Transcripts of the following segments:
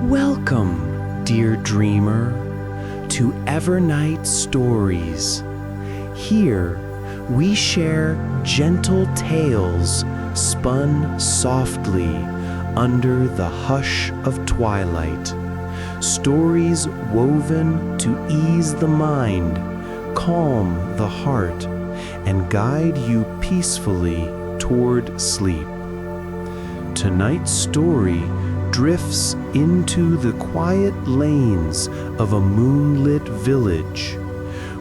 Welcome, dear dreamer, to Evernight Stories. Here, we share gentle tales spun softly under the hush of twilight. Stories woven to ease the mind, calm the heart, and guide you peacefully toward sleep. Tonight's story drifts into the quiet lanes of a moonlit village,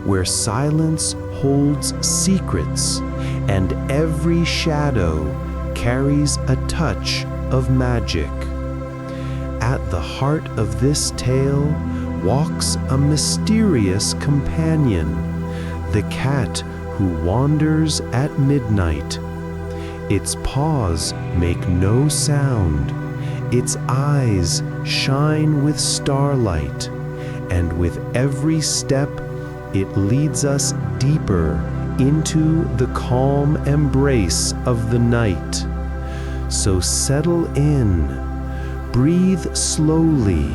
where silence holds secrets and every shadow carries a touch of magic. At the heart of this tale walks a mysterious companion, the cat who wanders at midnight. Its paws make no sound, its eyes shine with starlight, and with every step it leads us deeper into the calm embrace of the night. So settle in, breathe slowly,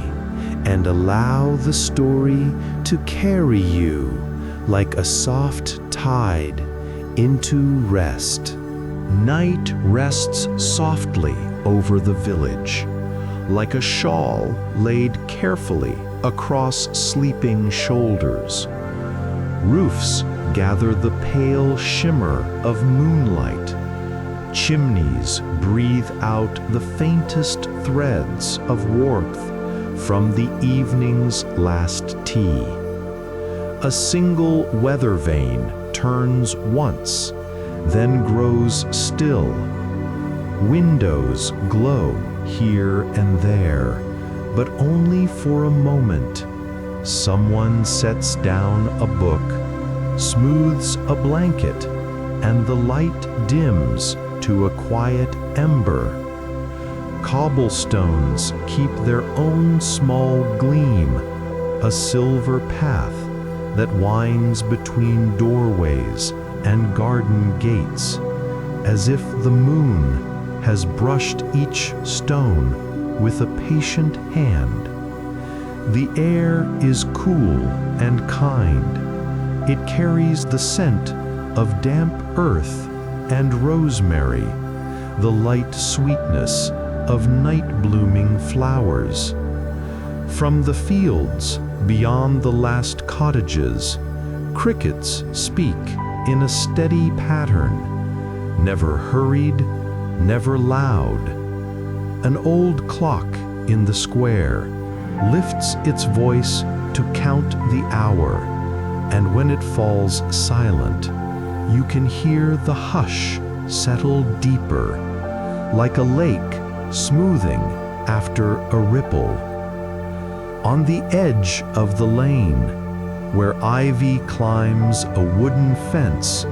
and allow the story to carry you like a soft tide into rest. Night rests softly over the village, like a shawl laid carefully across sleeping shoulders. Roofs gather the pale shimmer of moonlight. Chimneys breathe out the faintest threads of warmth from the evening's last tea. A single weather vane turns once, then grows still. Windows glow here and there, but only for a moment. Someone sets down a book, smooths a blanket, and the light dims to a quiet ember. Cobblestones keep their own small gleam, a silver path that winds between doorways and garden gates, as if the moon has brushed each stone with a patient hand. The air is cool and kind. It carries the scent of damp earth and rosemary, the light sweetness of night-blooming flowers. From the fields beyond the last cottages, crickets speak in a steady pattern, never hurried, never loud. An old clock in the square lifts its voice to count the hour, and when it falls silent, you can hear the hush settle deeper, like a lake smoothing after a ripple. On the edge of the lane, where ivy climbs a wooden fence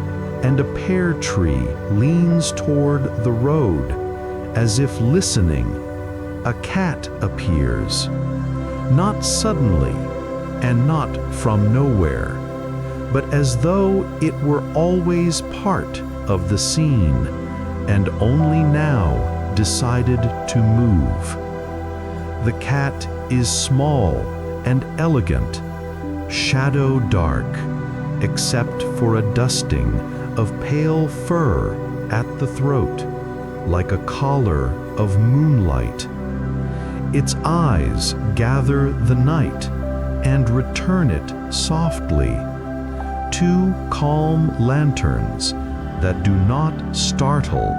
and a pear tree leans toward the road, as if listening, a cat appears, not suddenly and not from nowhere, but as though it were always part of the scene and only now decided to move. The cat is small and elegant, shadow dark, except for a dusting of pale fur at the throat, like a collar of moonlight. Its eyes gather the night and return it softly. Two calm lanterns that do not startle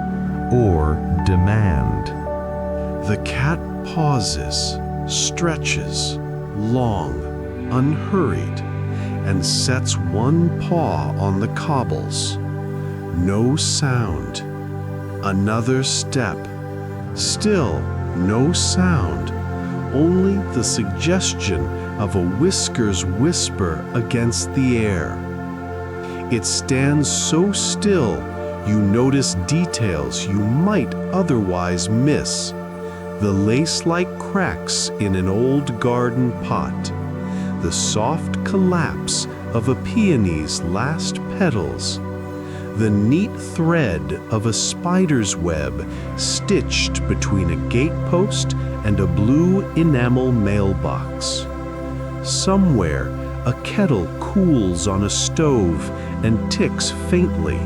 or demand. The cat pauses, stretches, long, unhurried, and sets one paw on the cobbles. No sound. Another step. Still no sound. Only the suggestion of a whisker's whisper against the air. It stands so still, you notice details you might otherwise miss. The lace-like cracks in an old garden pot, the soft collapse of a peony's last petals, the neat thread of a spider's web stitched between a gatepost and a blue enamel mailbox. Somewhere, a kettle cools on a stove and ticks faintly,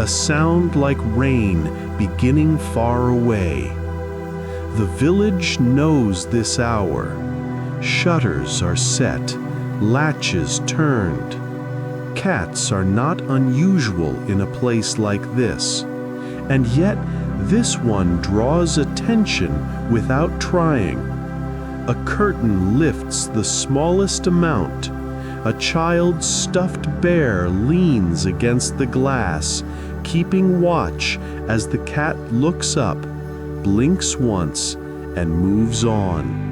a sound like rain beginning far away. The village knows this hour. Shutters are set, latches turned. Cats are not unusual in a place like this, and yet this one draws attention without trying. A curtain lifts the smallest amount. A child's stuffed bear leans against the glass, keeping watch as the cat looks up, blinks once, and moves on.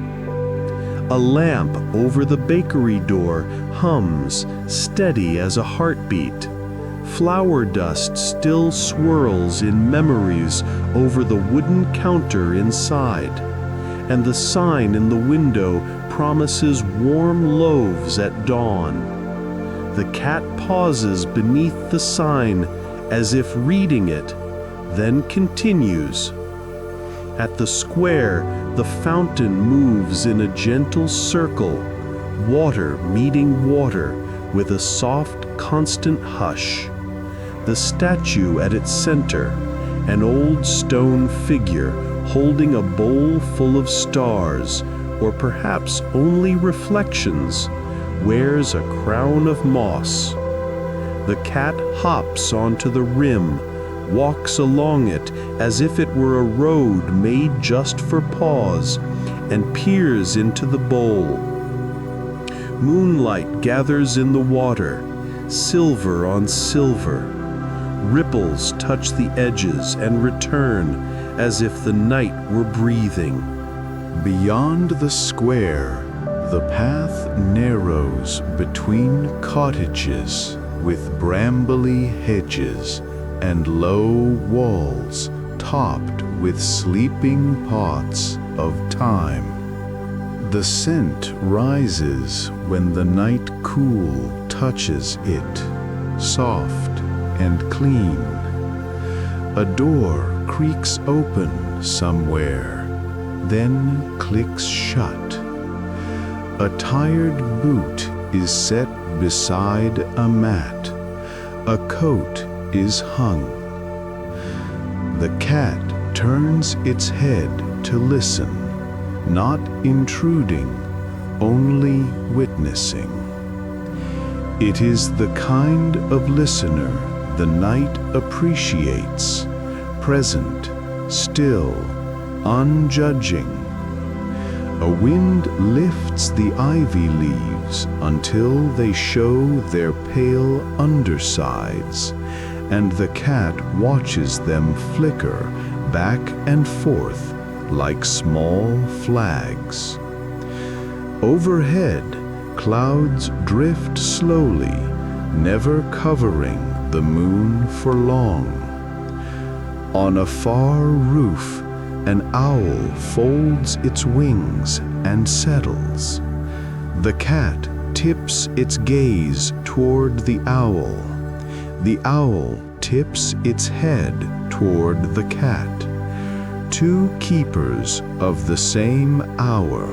A lamp over the bakery door hums, steady as a heartbeat. Flour dust still swirls in memories over the wooden counter inside, and the sign in the window promises warm loaves at dawn. The cat pauses beneath the sign as if reading it, then continues. At the square, the fountain moves in a gentle circle, water meeting water with a soft, constant hush. The statue at its center, an old stone figure holding a bowl full of stars, or perhaps only reflections, wears a crown of moss. The cat hops onto the rim, walks along it as if it were a road made just for paws, and peers into the bowl. Moonlight gathers in the water, silver on silver. Ripples touch the edges and return as if the night were breathing. Beyond the square, the path narrows between cottages with brambly hedges and low walls topped with sleeping pots of thyme. The scent rises when the night cool touches it, soft and clean. A door creaks open somewhere, then clicks shut. A tired boot is set beside a mat. A coat is hung. The cat turns its head to listen, not intruding, only witnessing. It is the kind of listener the night appreciates, present, still, unjudging. A wind lifts the ivy leaves until they show their pale undersides, and the cat watches them flicker back and forth like small flags. Overhead, clouds drift slowly, never covering the moon for long. On a far roof, an owl folds its wings and settles. The cat tips its gaze toward the owl. The owl tips its head toward the cat. Two keepers of the same hour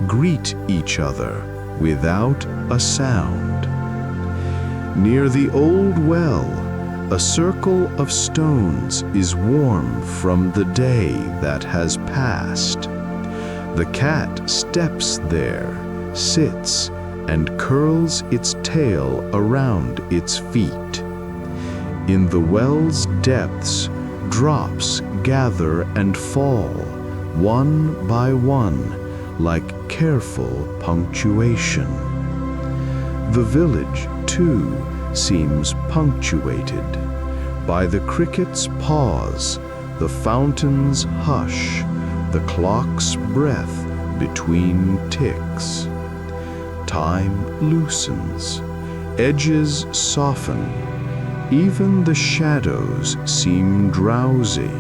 greet each other without a sound. Near the old well, a circle of stones is warm from the day that has passed. The cat steps there, sits, and curls its tail around its feet. In the well's depths, drops gather and fall, one by one, like careful punctuation. The village, too, seems punctuated by the cricket's pause, the fountain's hush, the clock's breath between ticks. Time loosens, edges soften, even the shadows seem drowsy.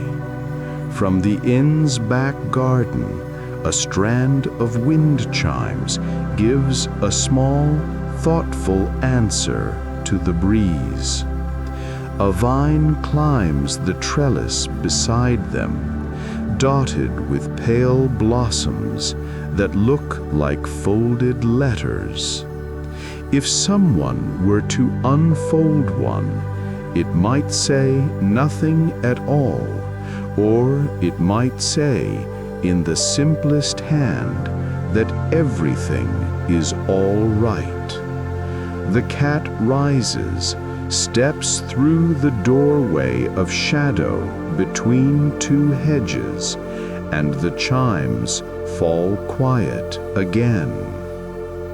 From the inn's back garden, a strand of wind chimes gives a small, thoughtful answer to the breeze. A vine climbs the trellis beside them, dotted with pale blossoms that look like folded letters. If someone were to unfold one, it might say nothing at all, or it might say, in the simplest hand, that everything is all right. The cat rises, steps through the doorway of shadow between two hedges, and the chimes fall quiet again.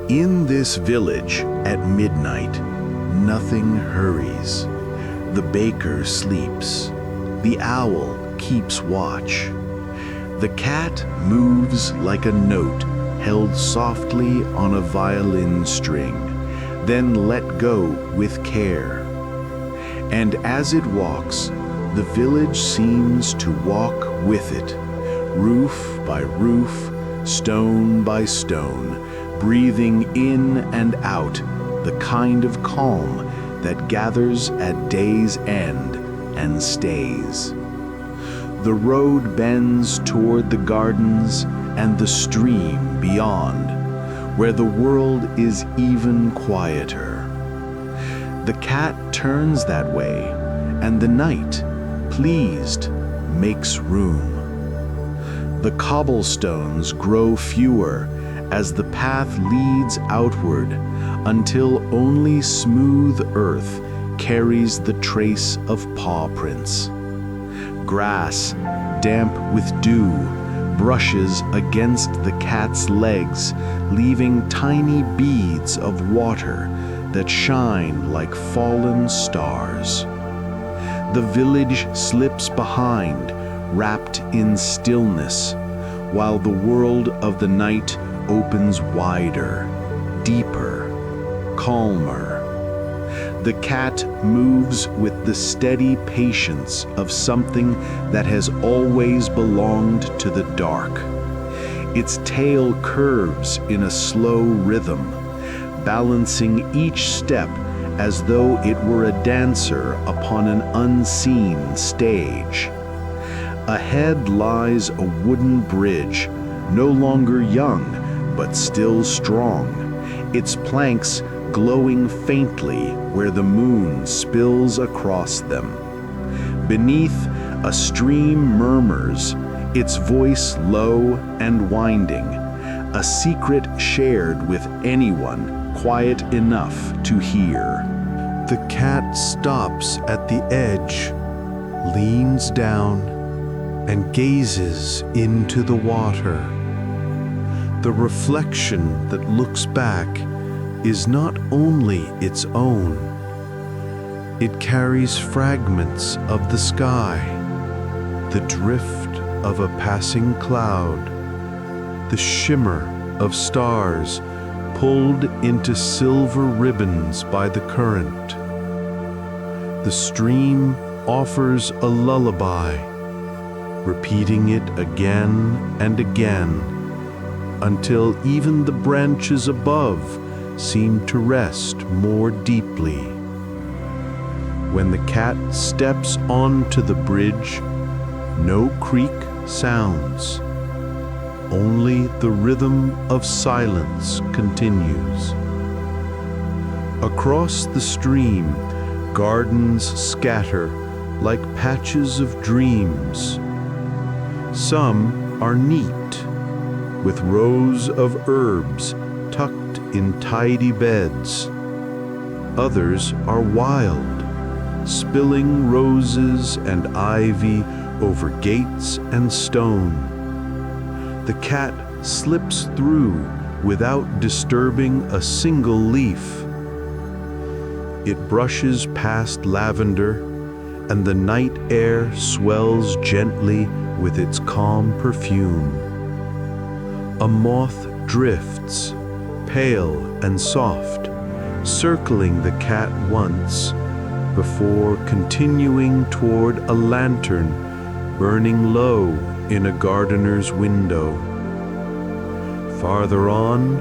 In this village at midnight, nothing hurries. The baker sleeps. The owl keeps watch. The cat moves like a note held softly on a violin string, then let go with care. And as it walks, the village seems to walk with it, roof by roof, stone by stone, breathing in and out the kind of calm that gathers at day's end and stays. The road bends toward the gardens and the stream beyond, where the world is even quieter. The cat turns that way, and the night, pleased, makes room. The cobblestones grow fewer as the path leads outward, until only smooth earth carries the trace of paw prints. Grass, damp with dew, brushes against the cat's legs, leaving tiny beads of water that shine like fallen stars. The village slips behind, wrapped in stillness, while the world of the night opens wider, deeper, calmer. The cat moves with the steady patience of something that has always belonged to the dark. Its tail curves in a slow rhythm, balancing each step as though it were a dancer upon an unseen stage. Ahead lies a wooden bridge, no longer young, but still strong, its planks glowing faintly where the moon spills across them. Beneath, a stream murmurs, its voice low and winding, a secret shared with anyone quiet enough to hear. The cat stops at the edge, leans down, and gazes into the water. The reflection that looks back is not only its own. It carries fragments of the sky, the drift of a passing cloud, the shimmer of stars pulled into silver ribbons by the current. The stream offers a lullaby, repeating it again and again, until even the branches above seem to rest more deeply. When the cat steps onto the bridge, no creak sounds. Only the rhythm of silence continues. Across the stream, gardens scatter like patches of dreams. Some are neat, with rows of herbs tucked in tidy beds. Others are wild, spilling roses and ivy over gates and stone. The cat slips through without disturbing a single leaf. It brushes past lavender, and the night air swells gently with its calm perfume. A moth drifts, pale and soft, circling the cat once, before continuing toward a lantern burning low in a gardener's window. Farther on,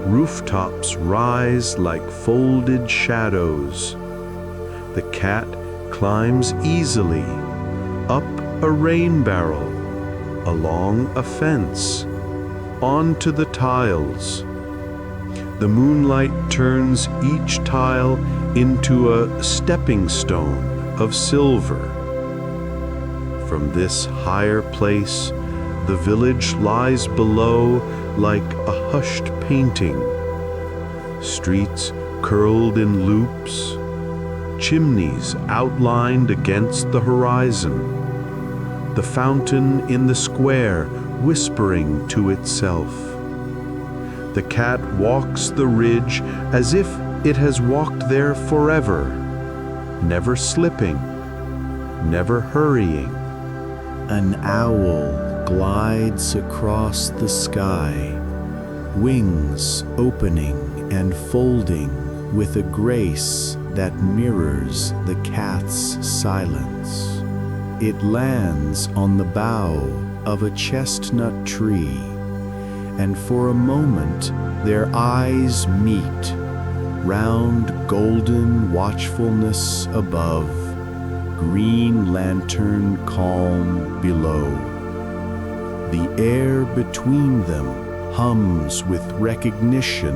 rooftops rise like folded shadows. The cat climbs easily up a rain barrel, along a fence, onto the tiles. The moonlight turns each tile into a stepping stone of silver. From this higher place, the village lies below like a hushed painting. Streets curled in loops, chimneys outlined against the horizon, the fountain in the square whispering to itself. The cat walks the ridge as if it has walked there forever, never slipping, never hurrying. An owl glides across the sky, wings opening and folding with a grace that mirrors the cat's silence. It lands on the bough of a chestnut tree, and for a moment their eyes meet, round golden watchfulness above, green lantern calm below. The air between them hums with recognition,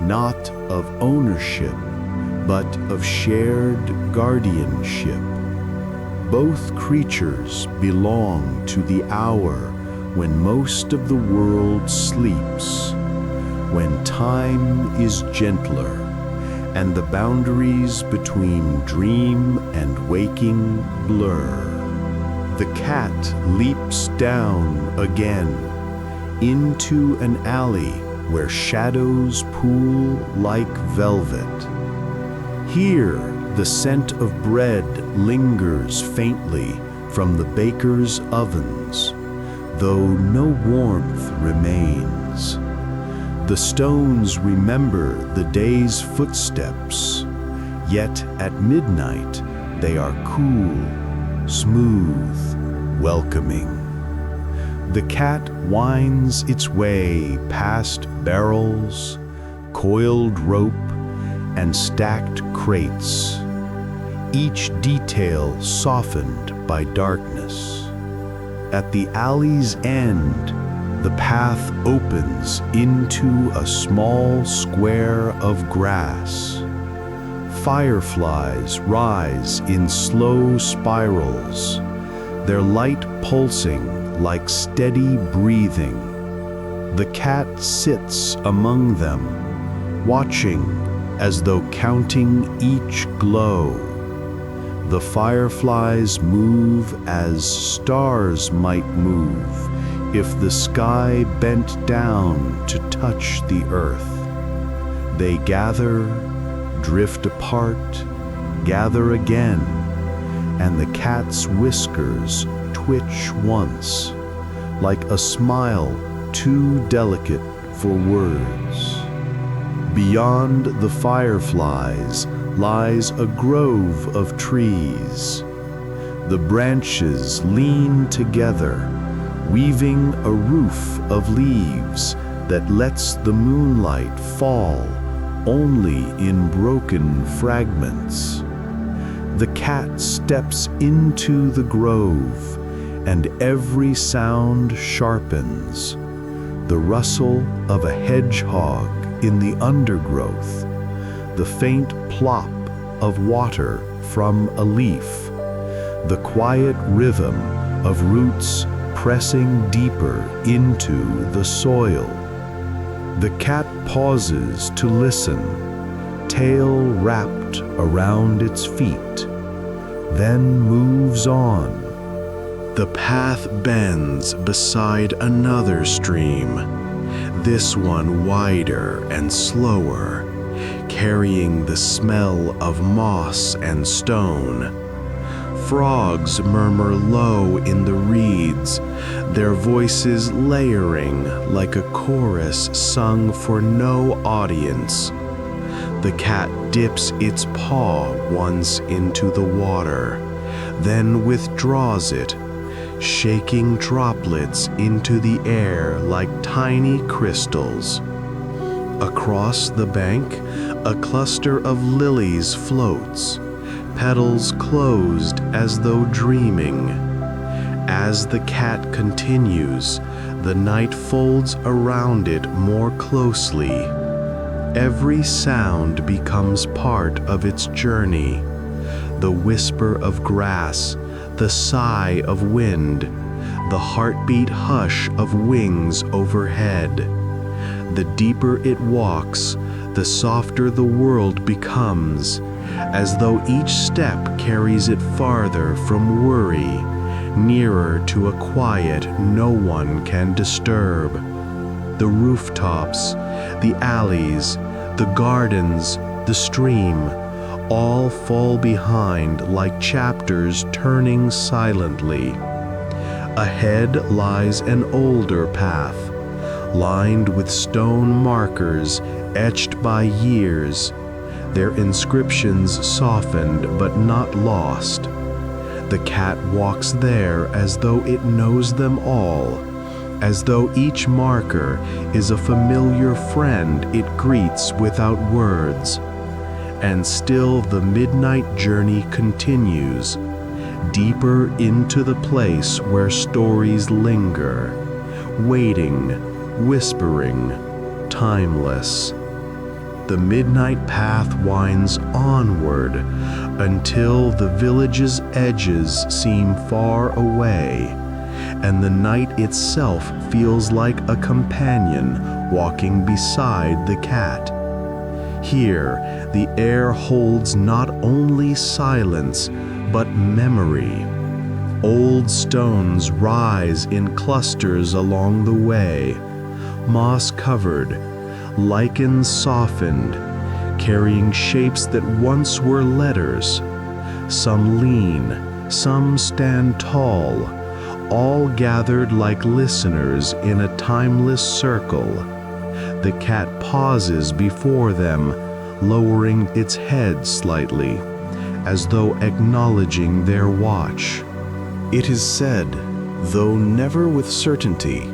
not of ownership, but of shared guardianship. Both creatures belong to the hour when most of the world sleeps, when time is gentler and the boundaries between dream and waking blur. The cat leaps down again into an alley where shadows pool like velvet. Here, the scent of bread lingers faintly from the baker's ovens, though no warmth remains. The stones remember the day's footsteps, yet at midnight they are cool, smooth, welcoming. The cat winds its way past barrels, coiled rope, and stacked crates, each detail softened by darkness. At the alley's end, the path opens into a small square of grass. Fireflies rise in slow spirals, their light pulsing like steady breathing. The cat sits among them, watching as though counting each glow. The fireflies move as stars might move if the sky bent down to touch the earth. They gather, drift apart, gather again, and the cat's whiskers twitch once, like a smile too delicate for words. Beyond the fireflies lies a grove of trees. The branches lean together, weaving a roof of leaves that lets the moonlight fall only in broken fragments. The cat steps into the grove, and every sound sharpens. The rustle of a hedgehog in the undergrowth, the faint plop of water from a leaf, the quiet rhythm of roots pressing deeper into the soil. The cat pauses to listen, tail wrapped around its feet, then moves on. The path bends beside another stream, this one wider and slower, carrying the smell of moss and stone. Frogs murmur low in the reeds, their voices layering like a chorus sung for no audience. The cat dips its paw once into the water, then withdraws it, shaking droplets into the air like tiny crystals. Across the bank, a cluster of lilies floats, petals closed as though dreaming. As the cat continues, the night folds around it more closely. Every sound becomes part of its journey. The whisper of grass, the sigh of wind, the heartbeat hush of wings overhead. The deeper it walks, the softer the world becomes, as though each step carries it farther from worry, nearer to a quiet no one can disturb. The rooftops, the alleys, the gardens, the stream, all fall behind like chapters turning silently. Ahead lies an older path, lined with stone markers etched by years, their inscriptions softened but not lost. The cat walks there as though it knows them all, as though each marker is a familiar friend it greets without words. And still the midnight journey continues, deeper into the place where stories linger, waiting, whispering, timeless. The midnight path winds onward until the village's edges seem far away, and the night itself feels like a companion walking beside the cat. Here, the air holds not only silence, but memory. Old stones rise in clusters along the way, moss-covered, lichens softened, carrying shapes that once were letters. Some lean, some stand tall, all gathered like listeners in a timeless circle. The cat pauses before them, lowering its head slightly, as though acknowledging their watch. It is said, though never with certainty,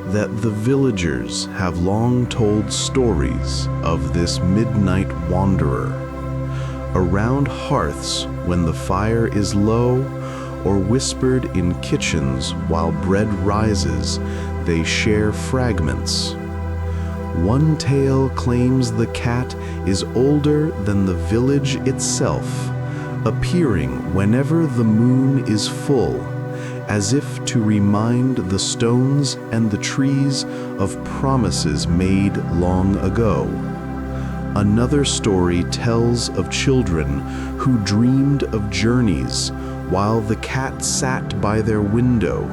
that the villagers have long told stories of this midnight wanderer. Around hearths when the fire is low, or whispered in kitchens while bread rises, they share fragments. One tale claims the cat is older than the village itself, appearing whenever the moon is full, as if to remind the stones and the trees of promises made long ago. Another story tells of children who dreamed of journeys while the cat sat by their window,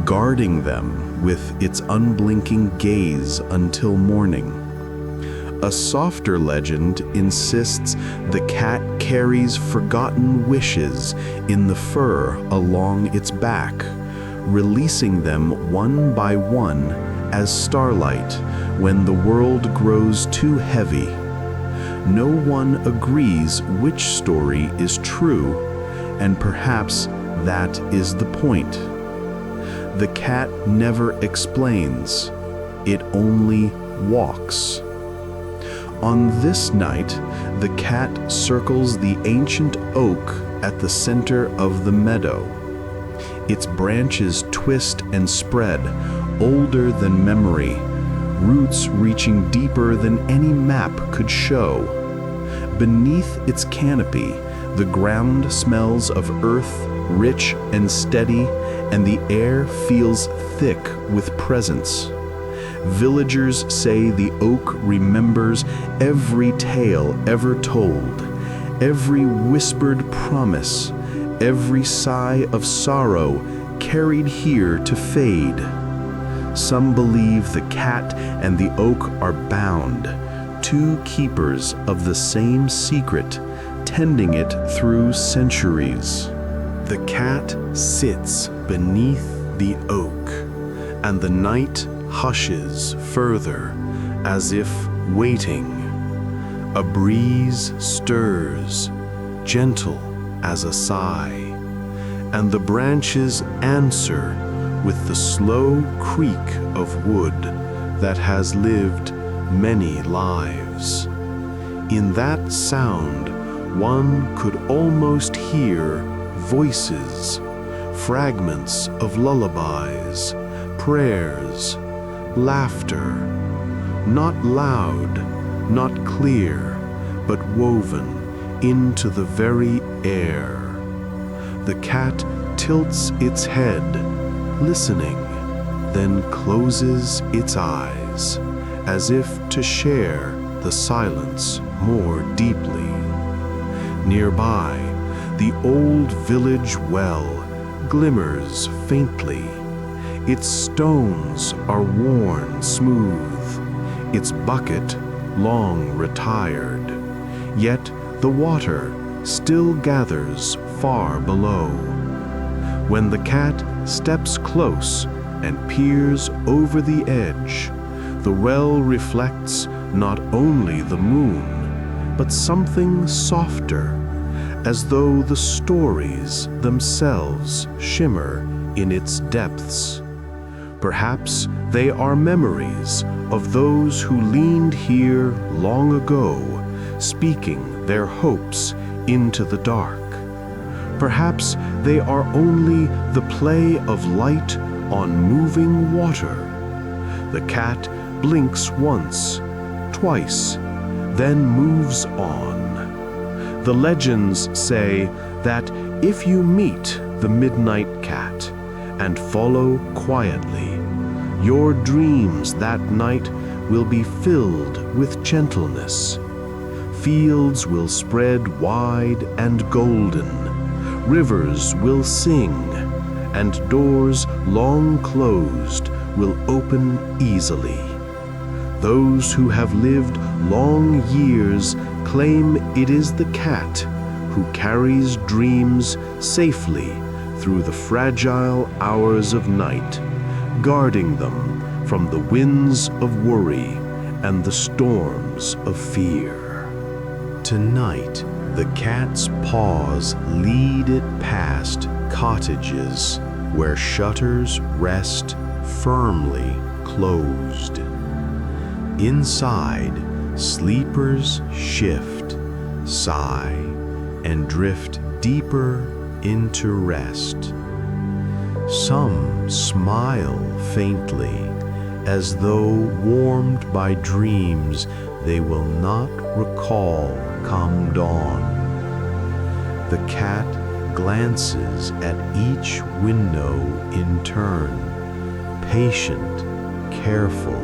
guarding them with its unblinking gaze until morning. A softer legend insists the cat carries forgotten wishes in the fur along its back, releasing them one by one as starlight when the world grows too heavy. No one agrees which story is true, and perhaps that is the point. The cat never explains, it only walks. On this night, the cat circles the ancient oak at the center of the meadow. Its branches twist and spread, older than memory, roots reaching deeper than any map could show. Beneath its canopy, the ground smells of earth, rich and steady, and the air feels thick with presence. Villagers say the oak remembers every tale ever told, every whispered promise, every sigh of sorrow carried here to fade. Some believe the cat and the oak are bound, two keepers of the same secret, tending it through centuries. The cat sits beneath the oak, and the night hushes further, as if waiting. A breeze stirs, gentle as a sigh, and the branches answer with the slow creak of wood that has lived many lives. In that sound, one could almost hear voices, fragments of lullabies, prayers, laughter, not loud, not clear, but woven into the very air. The cat tilts its head, listening, then closes its eyes, as if to share the silence more deeply. Nearby, the old village well glimmers faintly. Its stones are worn smooth, its bucket long retired, yet the water still gathers far below. When the cat steps close and peers over the edge, the well reflects not only the moon, but something softer, as though the stories themselves shimmer in its depths. Perhaps they are memories of those who leaned here long ago, speaking their hopes into the dark. Perhaps they are only the play of light on moving water. The cat blinks once, twice, then moves on. The legends say that if you meet the midnight cat and follow quietly, your dreams that night will be filled with gentleness. Fields will spread wide and golden, rivers will sing, and doors long closed will open easily. Those who have lived long years claim it is the cat who carries dreams safely through the fragile hours of night, guarding them from the winds of worry and the storms of fear. Tonight, the cat's paws lead it past cottages where shutters rest firmly closed. Inside, sleepers shift, sigh, and drift deeper into rest. Some smile faintly, as though warmed by dreams they will not recall come dawn. The cat glances at each window in turn, patient, careful,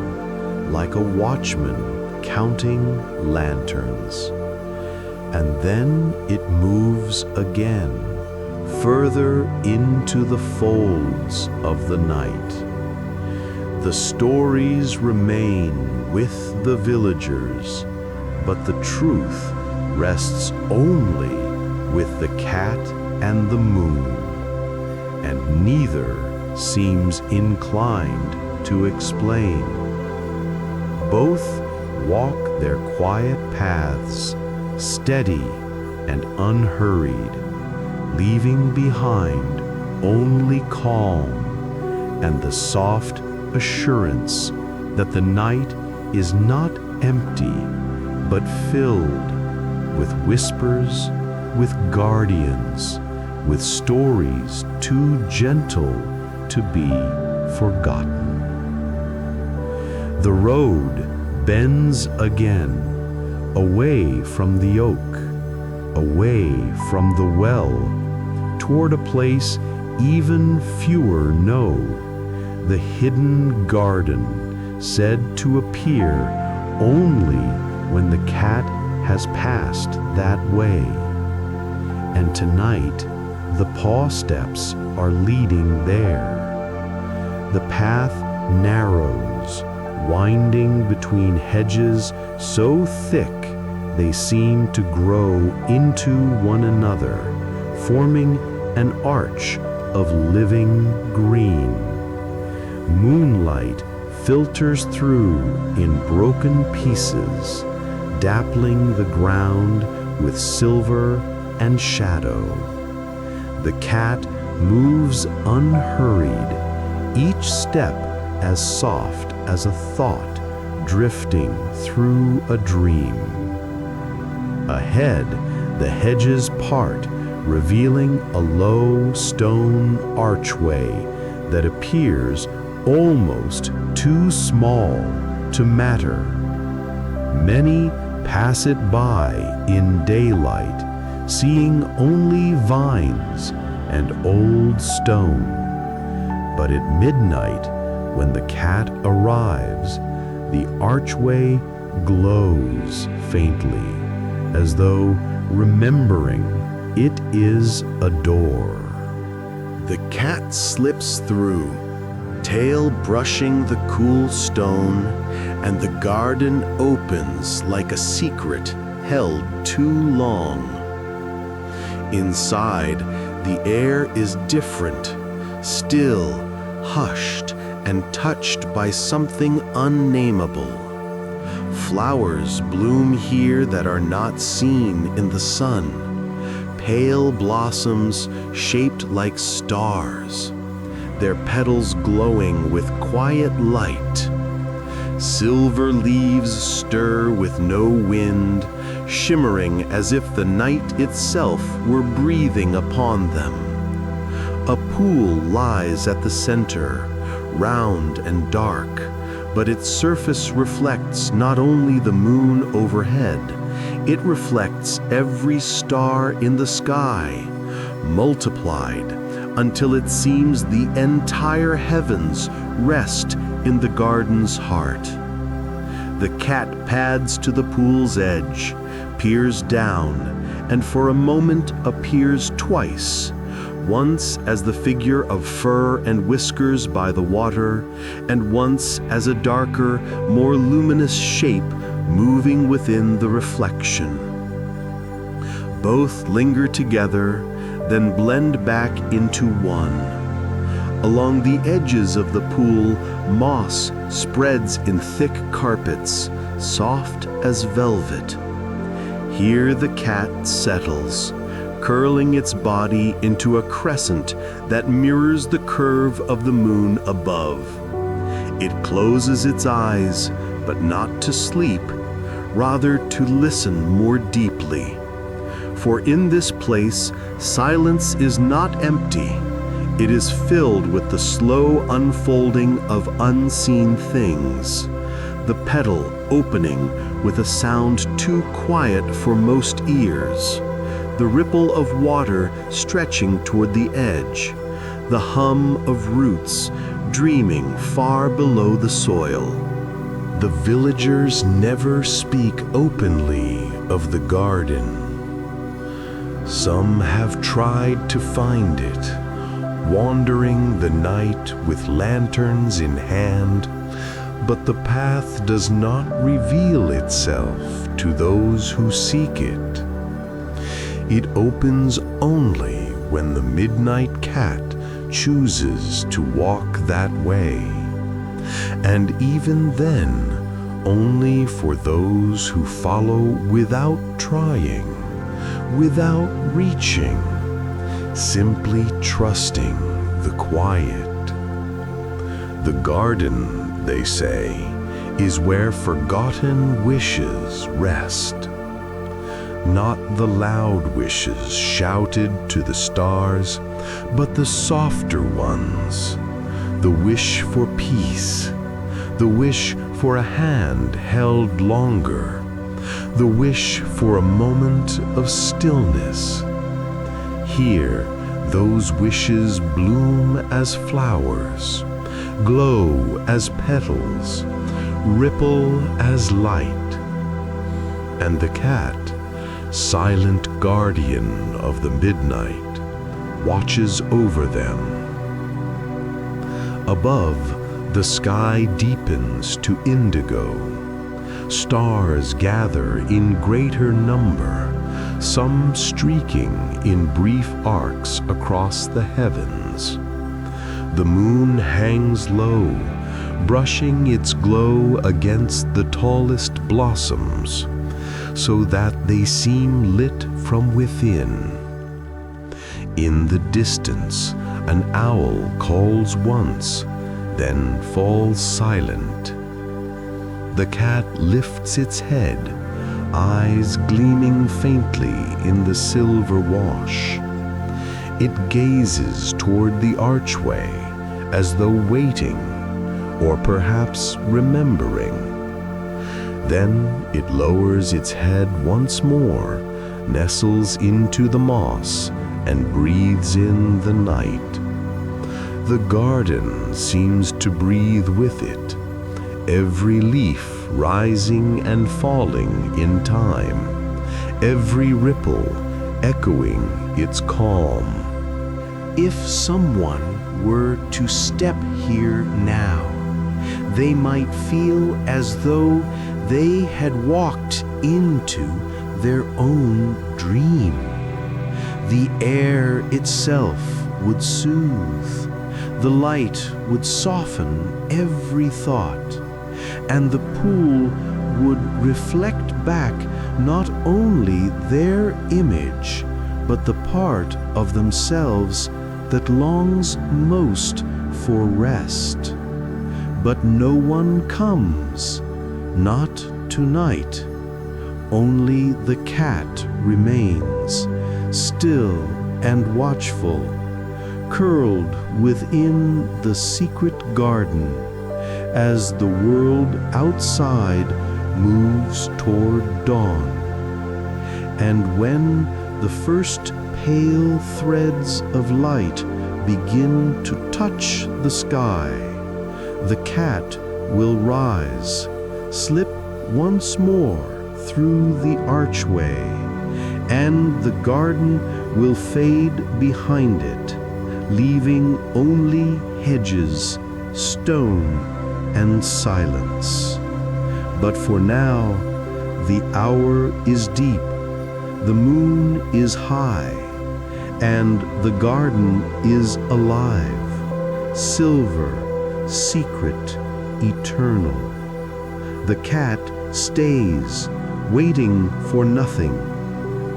like a watchman counting lanterns. And then it moves again, further into the folds of the night. The stories remain with the villagers, but the truth rests only with the cat and the moon, and neither seems inclined to explain. Both walk their quiet paths, steady and unhurried, leaving behind only calm and the soft assurance that the night is not empty, but filled with whispers, with guardians, with stories too gentle to be forgotten. The road bends again, away from the oak, away from the well, toward a place even fewer know, the hidden garden said to appear only when the cat has passed that way. And tonight, the paw steps are leading there. The path narrows, winding between hedges so thick they seem to grow into one another, forming an arch of living green. Moonlight filters through in broken pieces, dappling the ground with silver and shadow. The cat moves unhurried, each step as soft as a thought drifting through a dream. Ahead, the hedges part, revealing a low stone archway that appears almost too small to matter. Many pass it by in daylight, seeing only vines and old stone. But at midnight, when the cat arrives, the archway glows faintly, as though remembering it is a door. The cat slips through, tail brushing the cool stone, and the garden opens like a secret held too long. Inside, the air is different, still, hushed, and touched by something unnameable. Flowers bloom here that are not seen in the sun, pale blossoms shaped like stars, their petals glowing with quiet light. Silver leaves stir with no wind, shimmering as if the night itself were breathing upon them. A pool lies at the center, round and dark, but its surface reflects not only the moon overhead, it reflects every star in the sky, multiplied until it seems the entire heavens rest in the garden's heart. The cat pads to the pool's edge, peers down, and for a moment appears twice, once as the figure of fur and whiskers by the water, and once as a darker, more luminous shape moving within the reflection. Both linger together, then blend back into one. Along the edges of the pool, moss spreads in thick carpets, soft as velvet. Here the cat settles, curling its body into a crescent that mirrors the curve of the moon above. It closes its eyes, but not to sleep, rather to listen more deeply. For in this place, silence is not empty. It is filled with the slow unfolding of unseen things, the petal opening with a sound too quiet for most ears, the ripple of water stretching toward the edge, the hum of roots dreaming far below the soil. The villagers never speak openly of the garden. Some have tried to find it, wandering the night with lanterns in hand, but the path does not reveal itself to those who seek it. It opens only when the midnight cat chooses to walk that way, and even then, only for those who follow without trying, without reaching, simply trusting the quiet. The garden, they say, is where forgotten wishes rest. Not the loud wishes shouted to the stars, but the softer ones. The wish for peace, the wish for a hand held longer, the wish for a moment of stillness. Here, those wishes bloom as flowers, glow as petals, ripple as light. And the cat, silent guardian of the midnight, watches over them. Above, the sky deepens to indigo. Stars gather in greater number, some streaking in brief arcs across the heavens. The moon hangs low, brushing its glow against the tallest blossoms, so that they seem lit from within. In the distance, an owl calls once, then falls silent. The cat lifts its head, eyes gleaming faintly in the silver wash. It gazes toward the archway as though waiting, or perhaps remembering. Then it lowers its head once more, nestles into the moss, and breathes in the night. The garden seems to breathe with it, every leaf rising and falling in time, every ripple echoing its calm. If someone were to step here now, they might feel as though they had walked into their own dream. The air itself would soothe, the light would soften every thought, and the pool would reflect back not only their image, but the part of themselves that longs most for rest. But no one comes, not tonight. Only the cat remains, still and watchful, curled within the secret garden, as the world outside moves toward dawn. And when the first pale threads of light begin to touch the sky, the cat will rise, slip once more through the archway, and the garden will fade behind it, leaving only hedges, stone, and silence. But for now, the hour is deep, the moon is high, and the garden is alive, silver, secret, eternal. The cat stays, waiting for nothing,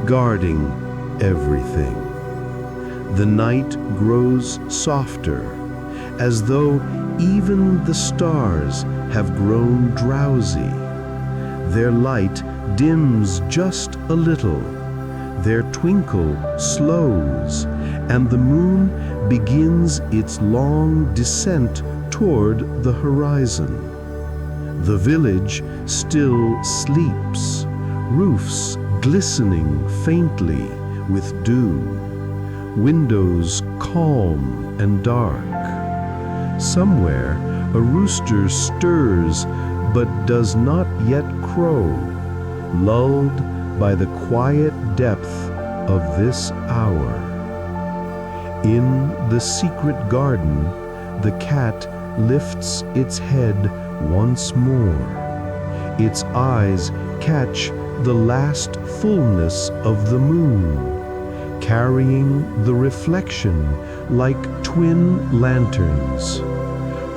guarding everything. The night grows softer, as though even the stars have grown drowsy. Their light dims just a little, their twinkle slows, and the moon begins its long descent toward the horizon. The village still sleeps, roofs glistening faintly with dew, windows calm and dark. Somewhere a rooster stirs but does not yet crow, lulled by the quiet depth of this hour. In the secret garden, the cat lifts its head once more. Its eyes catch the last fullness of the moon, carrying the reflection like twin lanterns.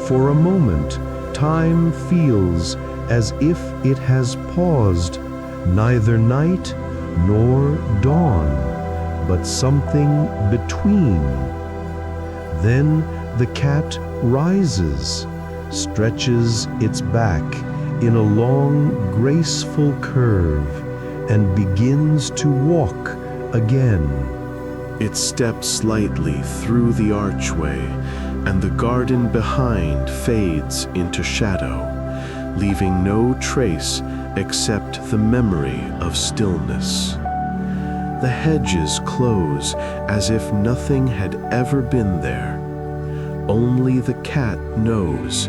For a moment, time feels as if it has paused, neither night nor dawn, but something between. Then the cat rises, stretches its back in a long, graceful curve, and begins to walk again. It steps lightly through the archway, and the garden behind fades into shadow, leaving no trace except the memory of stillness. The hedges close as if nothing had ever been there. Only the cat knows,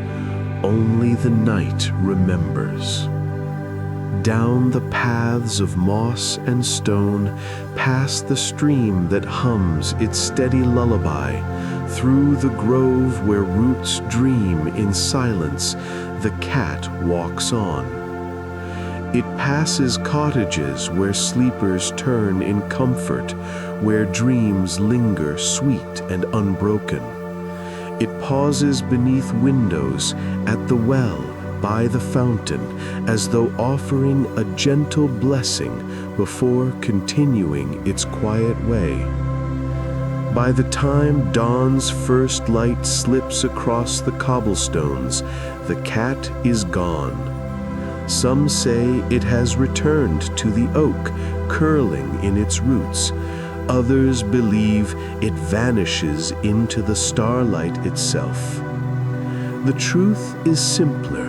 only the night remembers. Down the paths of moss and stone, past the stream that hums its steady lullaby, through the grove where roots dream in silence, the cat walks on. It passes cottages where sleepers turn in comfort, where dreams linger sweet and unbroken. It pauses beneath windows, at the well, by the fountain, as though offering a gentle blessing before continuing its quiet way. By the time dawn's first light slips across the cobblestones, the cat is gone. Some say it has returned to the oak, curling in its roots. Others believe it vanishes into the starlight itself. The truth is simpler.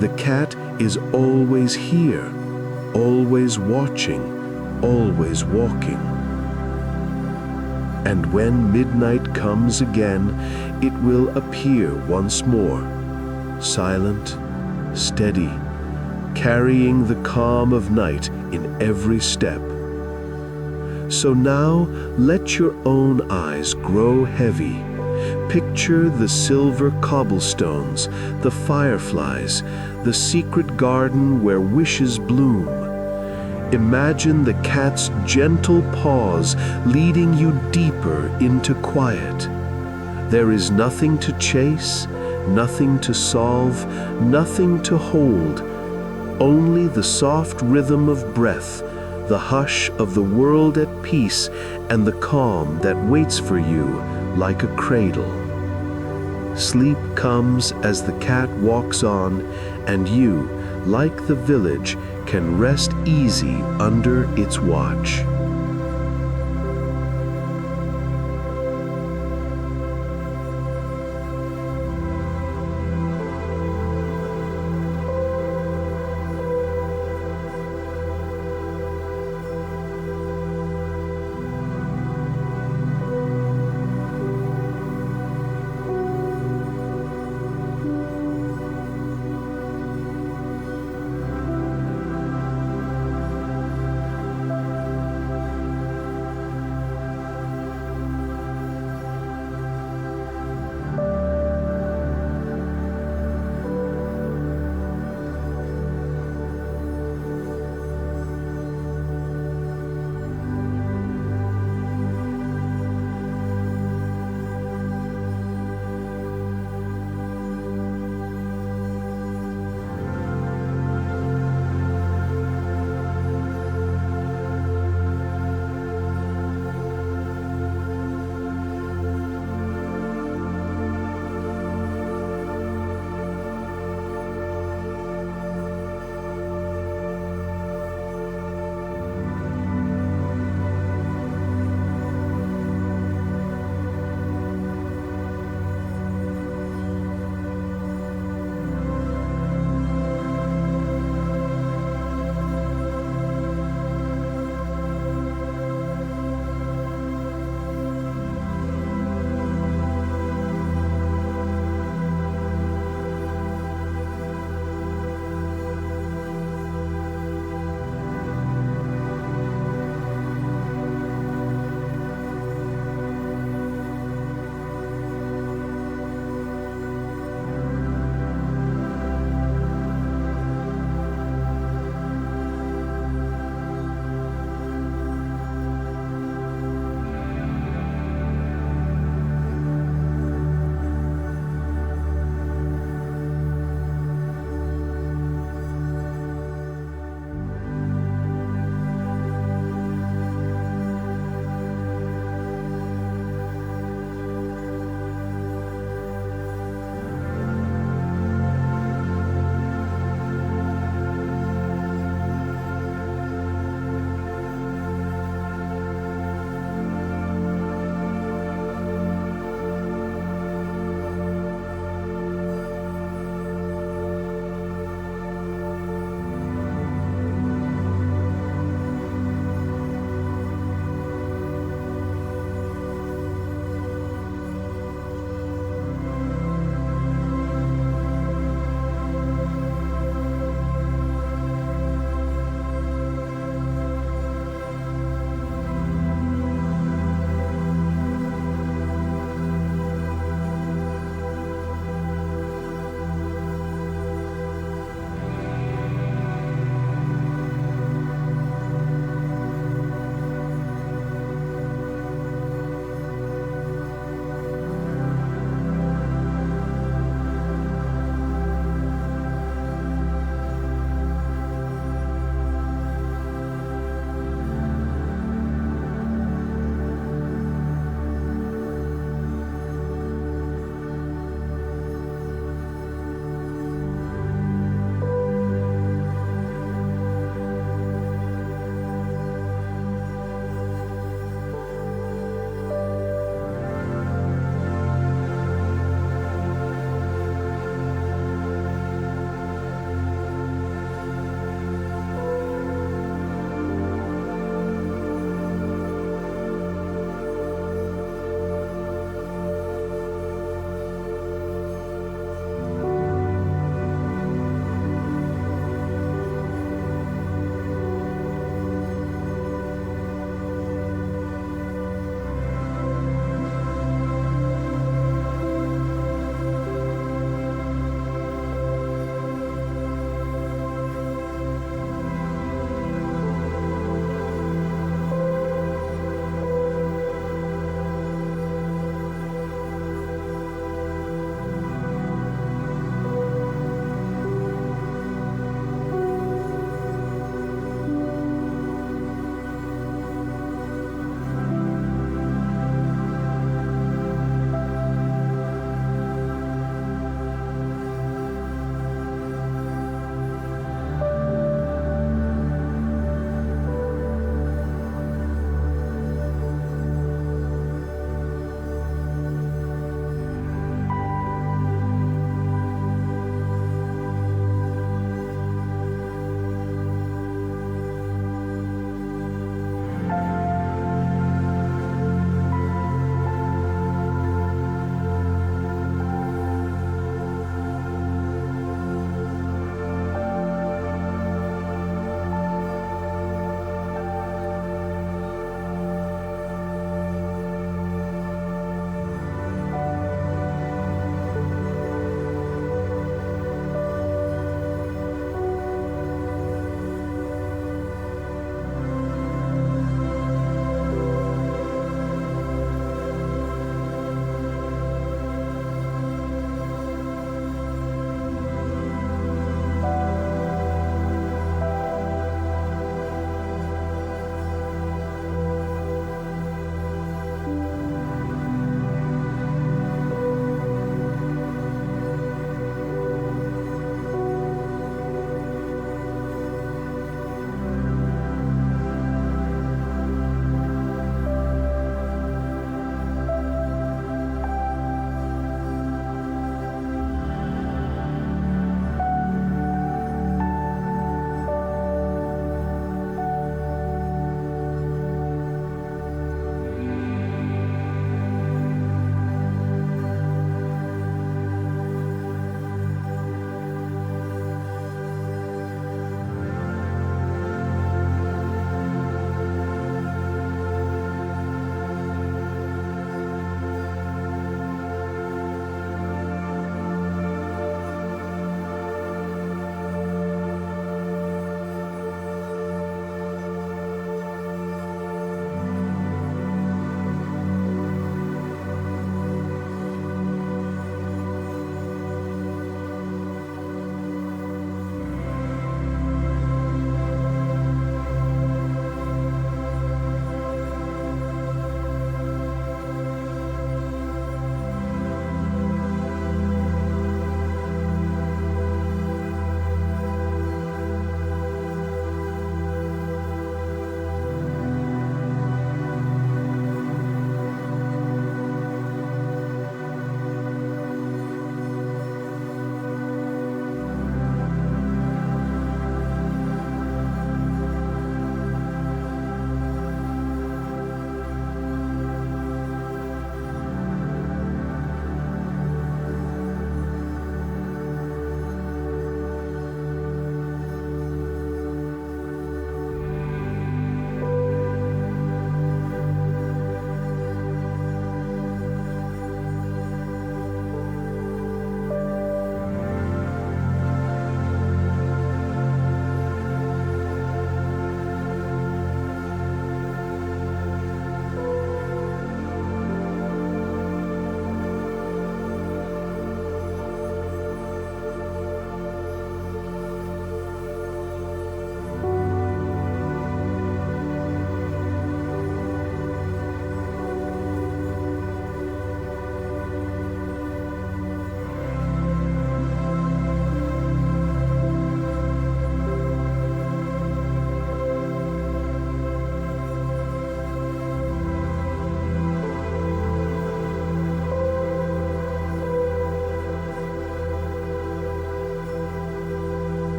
The cat is always here, always watching, always walking. And when midnight comes again, it will appear once more, silent, steady, carrying the calm of night in every step. So now let your own eyes grow heavy. Picture the silver cobblestones, the fireflies, the secret garden where wishes bloom. Imagine the cat's gentle paws leading you deeper into quiet. There is nothing to chase, nothing to solve, nothing to hold. Only the soft rhythm of breath, the hush of the world at peace, and the calm that waits for you like a cradle. Sleep comes as the cat walks on, and you, like the village, can rest easy under its watch.